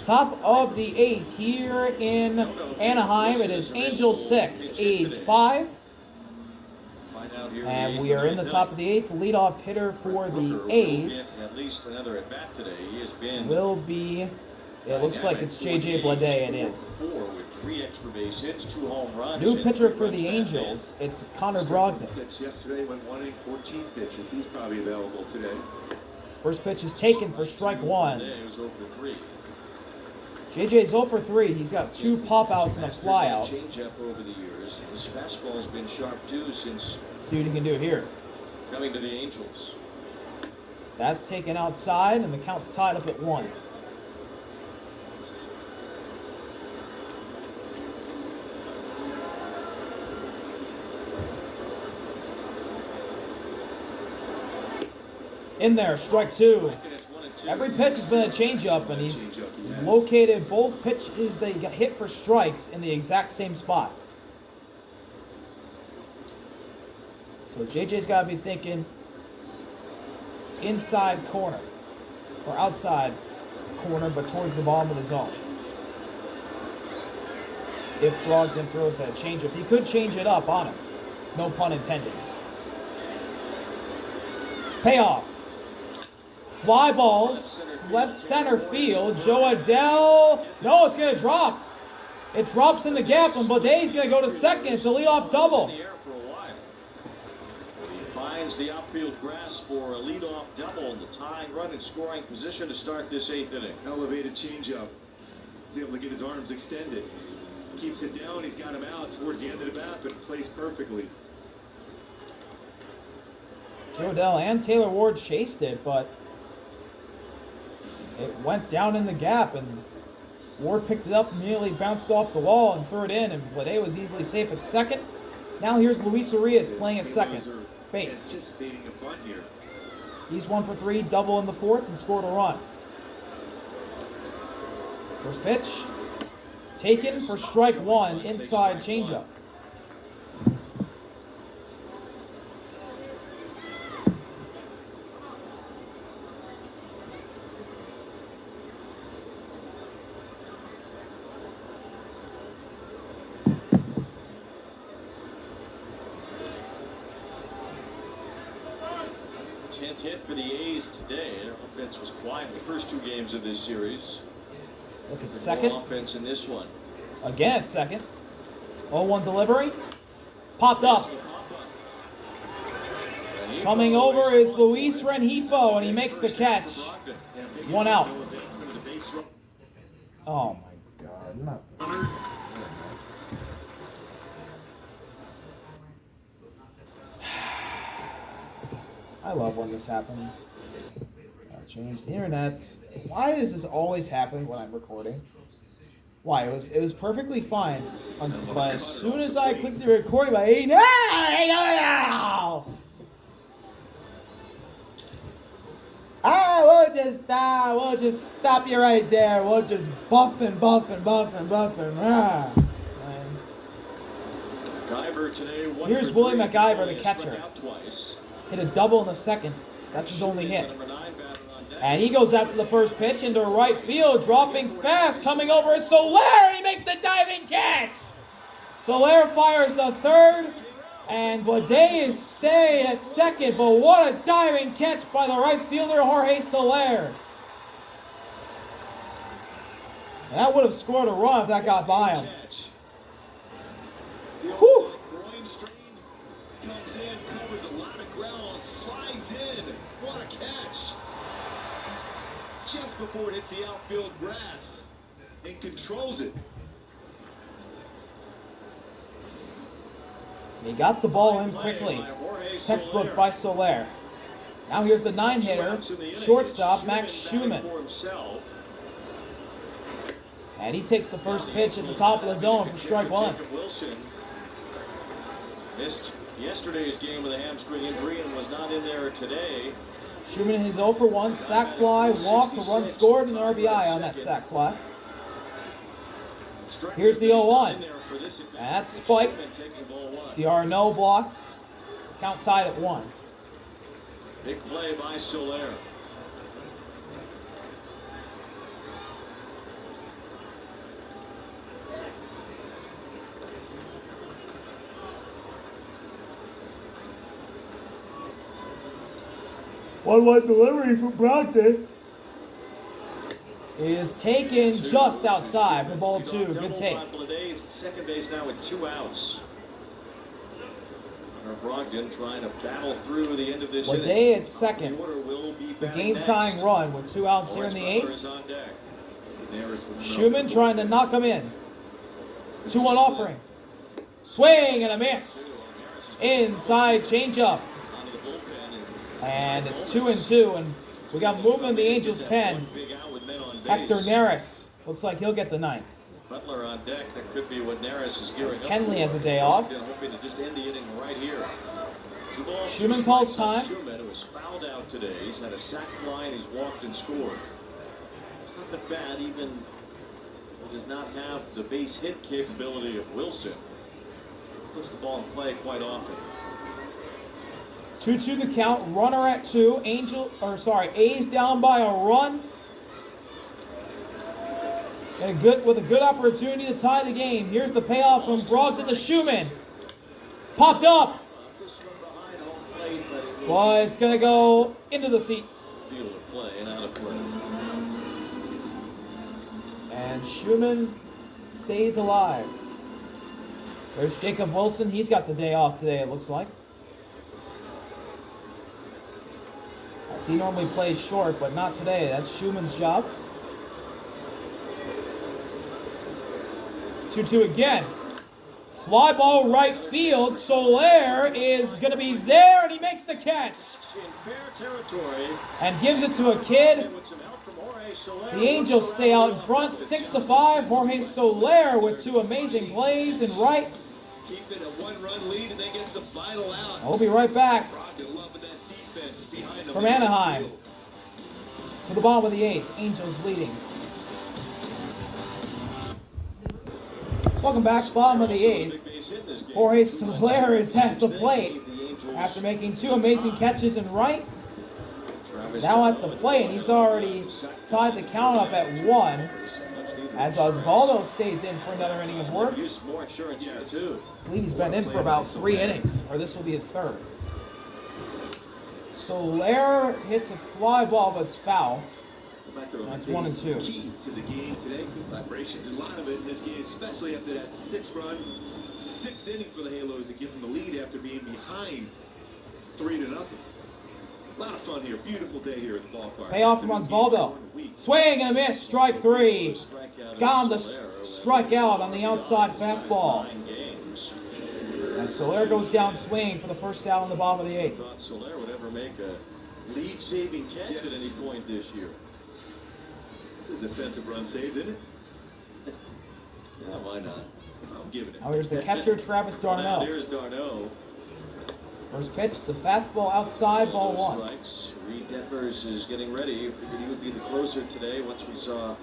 Top of the 8th here in Anaheim. It is Angels 6, A's 5. And we are in the top of the 8th. Leadoff hitter for the A's will be, it looks like it's J.J. Bleday. It is. New pitcher for the Angels, it's Connor Brogdon. Yesterday went 1 inning, 14 pitches. He's probably available today. First pitch is taken for strike 1. JJ's 0 for 3. He's got 2 pop outs and a fly out. Changeup over the years. His fastball has been sharp too since. See what he can do here. Coming to the Angels. That's taken outside, and the count's tied up at 1. In there, strike 2. Every pitch has been a changeup, and he's located both pitches that he got hit for strikes in the exact same spot. So JJ's got to be thinking inside corner, or outside corner, but towards the bottom of the zone. If Brogdon throws that changeup, he could change it up on him. No pun intended. Payoff. Fly ball, left center field. Jo Adell. No, it's going to drop. It drops in the gap, and Bleday's going to go to second. It's a leadoff double. He finds the outfield grass for a leadoff double in the tying run in scoring position to start this 8th inning. Elevated changeup. He's able to get his arms extended. Keeps it down. He's got him out towards the end of the bat, but plays perfectly. Jo Adell and Taylor Ward chased it, but it went down in the gap, and Ward picked it up, nearly bounced off the wall and threw it in, and Bleday was easily safe at second. Now here's Luis Urias playing at second base. He's 1 for 3, double in the 4th, and scored a run. First pitch, taken for strike 1, inside changeup. Hit for the A's today. Their offense was quiet in the first 2 games of this series. Look at second. Offense in this one. Again at second. 0-1 delivery. Popped up. Coming over is Luis Rengifo, and he makes the catch. 1 out. Oh my God. Not I love when this happens. I'll change the internet. Why does this always happen when I'm recording? Why? It was perfectly fine. But as soon as I click the recording button, we'll just stop you right there. We'll just buff and. Here's Willie McIver, the catcher. Hit a double in the second. That's his only hit. And he goes after the first pitch into right field, dropping fast. Coming over is Soler, and he makes the diving catch. Soler fires the third, and Bleday is staying at second. But what a diving catch by the right fielder, Jorge Soler. And that would have scored a run if that got by him. Whew. Comes in, covers a lot of ground, slides in. What a catch. Just before it hits the outfield grass and controls it. He got the ball in quickly. Textbook by Soler. Now here's the 9-hitter, shortstop Max Schumann. And he takes the first pitch at the top of the zone for strike 1. Missed yesterday's game with a hamstring injury and was not in there today. Schumann is 0 for 1, sac fly, walk, a run scored, and an RBI on that sac fly. Here's the 0-1. And that's spiked. D'Arnaud blocks. Count tied at 1. Big play by Soler. 1-1 delivery from Brogdon is taken just outside for ball 2. Good take. Second base now with 2 outs. Brogdon trying to battle through the end of this inning. Wade at second. The game-tying run with 2 outs here in the 8th. Schumann trying to knock him in. 2-1 offering. Swing and a miss. Inside changeup. And it's 2-2, and we got movement in the Angels' pen. Hector Neris looks like he'll get the 9th. Butler on deck. That could be what Neris is gearing up. Kenley has a day off. Hoping to just end the inning right here. Schumann calls time. Schumann, who was fouled out today. He's had a sac fly and he's walked and scored. Tough at bat, even does not have the base hit capability of Wilson. Still puts the ball in play quite often. 2-2 the count. Runner at 2. A's down by a run. And with a good opportunity to tie the game. Here's the payoff from Brogdon to Schumann. Popped up. But it's going to go into the seats. Field of play and out of play. And Schumann stays alive. There's Jacob Wilson. He's got the day off today, it looks like. As he normally plays short, but not today. That's Schumann's job. 2-2 again. Fly ball right field. Soler is going to be there, and he makes the catch. In fair territory. And gives it to a kid. The Angels stay out in front, 6-5. Jorge Soler with 2 amazing plays in right. Keep it a 1-run lead and then gets the final out. We'll be right back from Anaheim for the bottom of the 8th. Angels leading. Welcome back, bottom of the 8th. Jorge Soler is at the plate after making 2 amazing catches in right. Now at the plate, and he's already tied the count up at 1 as Osvaldo stays in for another inning of work. I believe he's been in for about 3 innings, or this will be his 3rd. Soler hits a fly ball, but it's foul. That's 1-2. Key to the game today. Vibration, a lot of it in this game, especially after that 6-run, 6th inning for the Halos to give them the lead after being behind 3-0. A lot of fun here. Beautiful day here at the ballpark. Payoff from Osvaldo. Swing and a miss. Strike 3. Got him to strike out on the outside fastball. And Soler goes down swinging for the first out on the bottom of the 8th. Thought Soler would ever make a lead-saving catch at any point this year. It's a defensive run saved, isn't it? Yeah, why not? I'm giving it. Now here's the catcher, Travis d'Arnaud. Here's d'Arnaud. First pitch, it's a fastball outside, ball 1. Strikes. Reed Detmers is getting ready. Figured he would be the closer today once we saw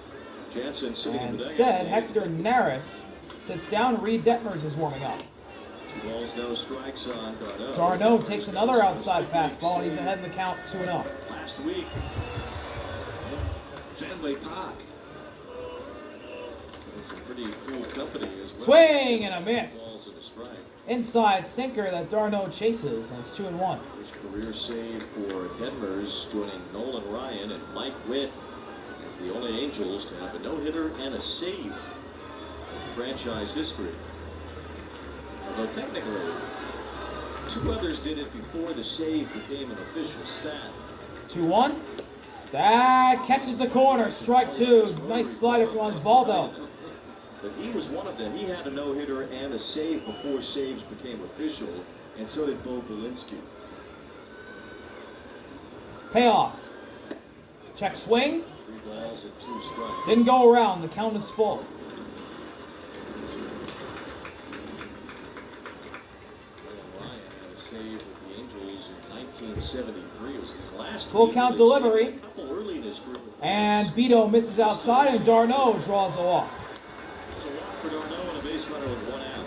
Jansen sitting in the dugout. Instead, Hector Neris sits down. Reed Detmers is warming up. 2 balls, no strikes on d'Arnaud. d'Arnaud takes another outside fastball, and he's ahead in the count 2-0. Last week, Fenway Park. some pretty cool company as well. Swing and a miss. Balls and a strike. Inside sinker that d'Arnaud chases, and it's 2-1. First career save for Detmers, joining Nolan Ryan and Mike Witt as the only Angels to have a no-hitter and a save in franchise history. Although technically, 2 others did it before the save became an official stat. 2-1. That catches the corner. Strike 2. Nice slider from Osvaldo. But he was one of them. He had a no-hitter and a save before saves became official, and so did Bo Belinsky. Payoff. Check swing. 3 balls and 2 strikes. Didn't go around. The count is full. Ryan had a save with the Angels in 1973. It was his last Full count delivery. A couple early in his career. And Beto misses outside, and d'Arnaud draws a walk. There's a walk for d'Arnaud and a base runner with 1 out.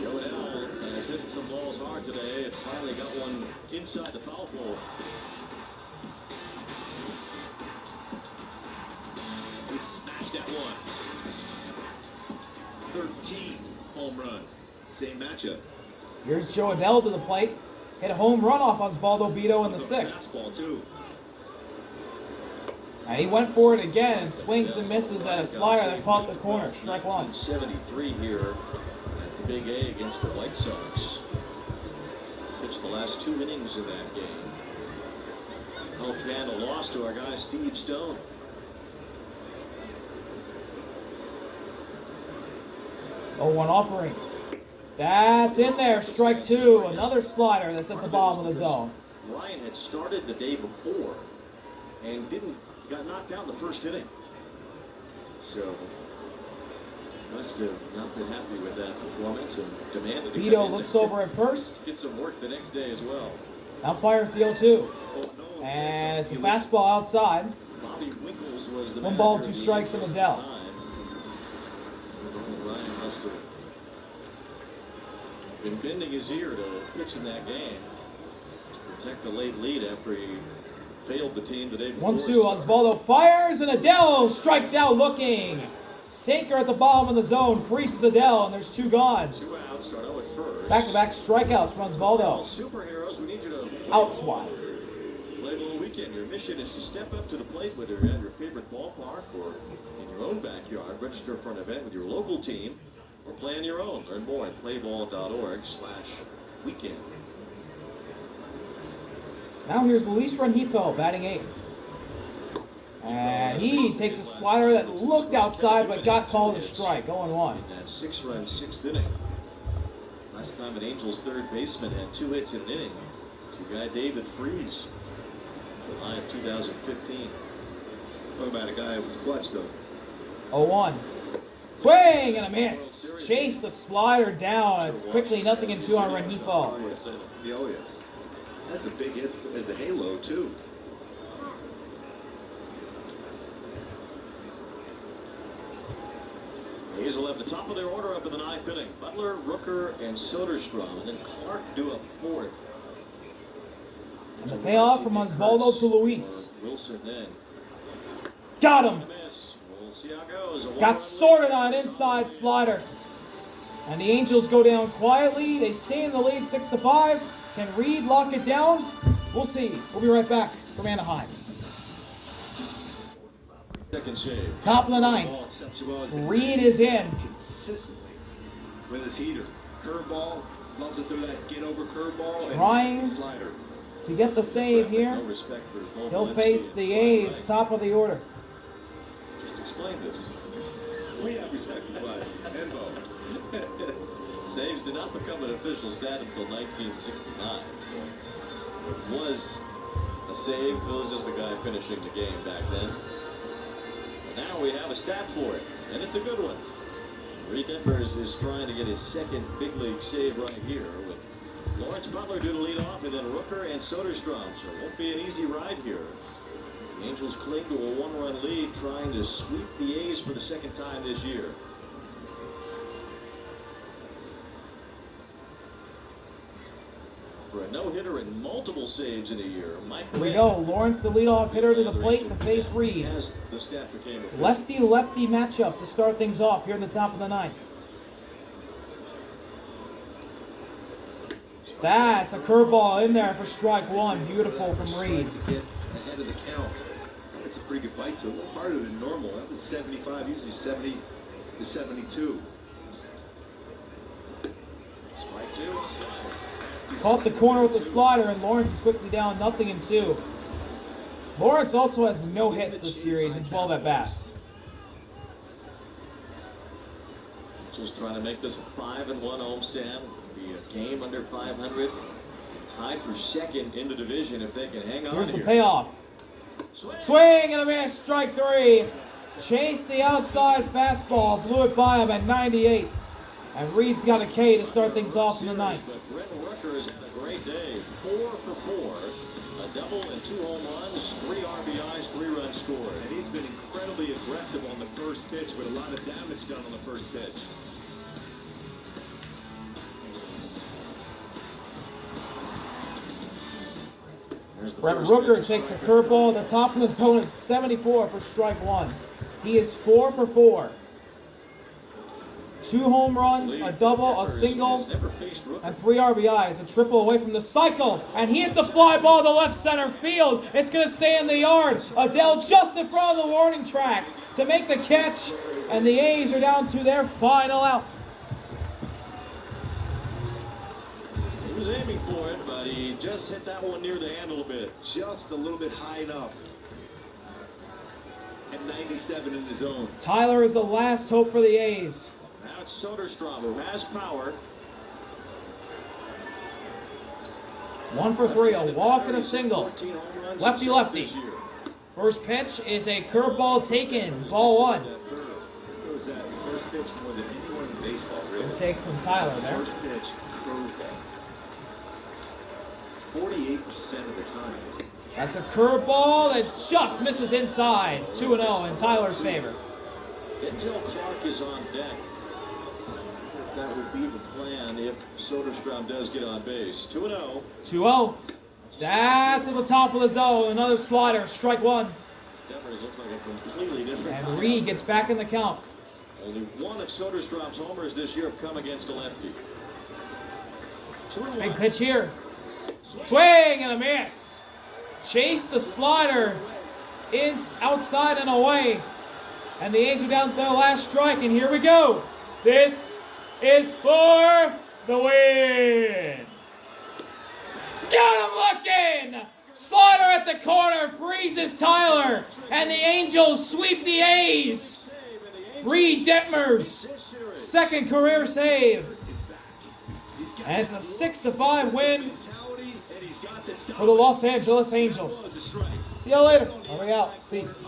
Joe Adell has hit some balls hard today and finally got one inside the foul pole. He smashed that one. 13th home run. Same matchup. Here's Joe Adell to the plate. Hit a home run off Osvaldo Bido in the 6th. Fastball, too. And he went for it again and swings and misses at a slider that caught the corner. Strike 1. 1973 here at the Big A against the White Sox. Pitched the last 2 innings in that game. Helped hand a loss to our guy Steve Stone. Oh, 1 offering. That's in there. Strike 2. Another slider that's at the bottom of the zone. Ryan had started the day before and got knocked out in the first inning. So must have not been happy with that performance and demanded to come Bido in looks and over at first. get some work the next day as well. Now fires the 0-2. And it's a fastball outside. Bobby Winkles was the 1 ball, manager 2 of the strikes and a Angels del. at the time. Ryan must have been bending his ear to pitch in that game to protect a late lead after he failed the team the day before. 1-2. Osvaldo fires and Adele strikes out looking. Sinker at the bottom of the zone freezes Adele, and there's 2 gone. 2 outs, start 0 at first. Back-to-back strikeouts from Osvaldo. Superheroes, we need you to Outs wise. play all weekend. Your mission is to step up to the plate, whether you're at your favorite ballpark or in your own backyard. Register for an event with your local team or play on your own. Learn more at playball.org/weekend. Now here's Luis Rengifo batting 8th. And he takes a slider that looked outside but got called a strike. 0-1. In that 6-run 6th inning. Last time an Angels third baseman had 2 hits in an inning. It's your guy David Freese. July of 2015. Talking about a guy who was clutch, though. 0-1. Swing and a miss. Chase the slider down. It's quickly 0-2 on Rengifo. Oh, yes. That's a big hit as a halo, too. A's will have the top of their order up in the 9th inning. Butler, Rooker, and Soderstrom, and then Clark due up 4th. And the payoff from Osvaldo to Luis. Wilson then. Got him. Miss. We'll see how it goes. Got sorted on an inside slider. And the Angels go down quietly. They stay in the lead 6-5. Can Reed lock it down? We'll see. We'll be right back from Anaheim. Second save. Top of the 9th. Reed is in. Consistently with his heater. Curveball. Loves to throw that get-over curveball. Trying and slider. to get the save here. No respect for Bo He'll Belinsky. face the A's, top of the order. Just explain this. We have respect for Bud and Bo. Saves did not become an official stat until 1969, so it was a save. It was just a guy finishing the game back then. And now we have a stat for it, and it's a good one. Reed Detmers is trying to get his 2nd big league save right here with Lawrence Butler due to lead off, and then Rooker and Soderstrom, so it won't be an easy ride here. The Angels cling to a 1-run lead, trying to sweep the A's for the 2nd time this year. For a no-hitter and multiple saves in a year, Mike Here we Witt, go. Lawrence, the leadoff hitter, to the plate to face Reed. as the stat became official. Lefty-lefty matchup to start things off here in the top of the 9th. That's a curveball in there for strike 1. Beautiful from Reed. To get ahead of the count. That's a pretty good bite to it. A little harder than normal. That was 75, usually 70 to 72. Strike 2 on the slider. Caught the corner with the slider, and Lawrence is quickly down 0-2. Lawrence also has no hits this series in 12 at-bats. Just trying to make this a 5-1 homestand. Be a game under 500. Tied for 2nd in the division if they can hang on. Here's the here. payoff. Swing and a miss, strike 3. Chased the outside fastball, blew it by him at 98. And Reed's got a K to start things off in the 9th. But Brent Rooker has had a great day. 4 for 4. A double and 2 home runs, 3 RBIs, 3 runs scored. And he's been incredibly aggressive on the first pitch with a lot of damage done on the first pitch. Brent Rooker takes a curveball at the top of the zone at 74 for strike 1. He is 4 for 4. 2 home runs, a double, a single, and 3 RBIs. A triple away from the cycle. And he hits a fly ball to left center field. It's going to stay in the yard. Adell just in front of the warning track to make the catch. And the A's are down to their final out. He was aiming for it, but he just hit that one near the handle a bit. Just a little bit high enough. And 97 in the zone. Tyler is the last hope for the A's. Now it's Soderstrom who has power. 1 for 3, a walk and a single. Lefty. First pitch is a curveball taken. Ball 1. What was that? First pitch more than anyone in baseball, really. Good take from Tyler there. First pitch, curveball. 48% of the time. That's a curveball that just misses inside. 2-0 in Tyler's favor. Denzel Clark is on deck. If that would be the plan if Soderstrom does get on base. 2-0. 2-0. That's at the top of the zone. Another slider. Strike 1. Devers looks like a completely different And lineup. Reed gets back in the count. Only one of Soderstrom's homers this year have come against a lefty. 2-1. Big pitch here. Swing and a miss. Chase the slider in outside and away. And the A's are down to their last strike. And here we go. This is for the win. Got him looking. Slider at the corner freezes Tyler. And the Angels sweep the A's. Reed Detmers, second career save. And it's a 6-5 win for the Los Angeles Angels. See y'all later. Are we out? Peace.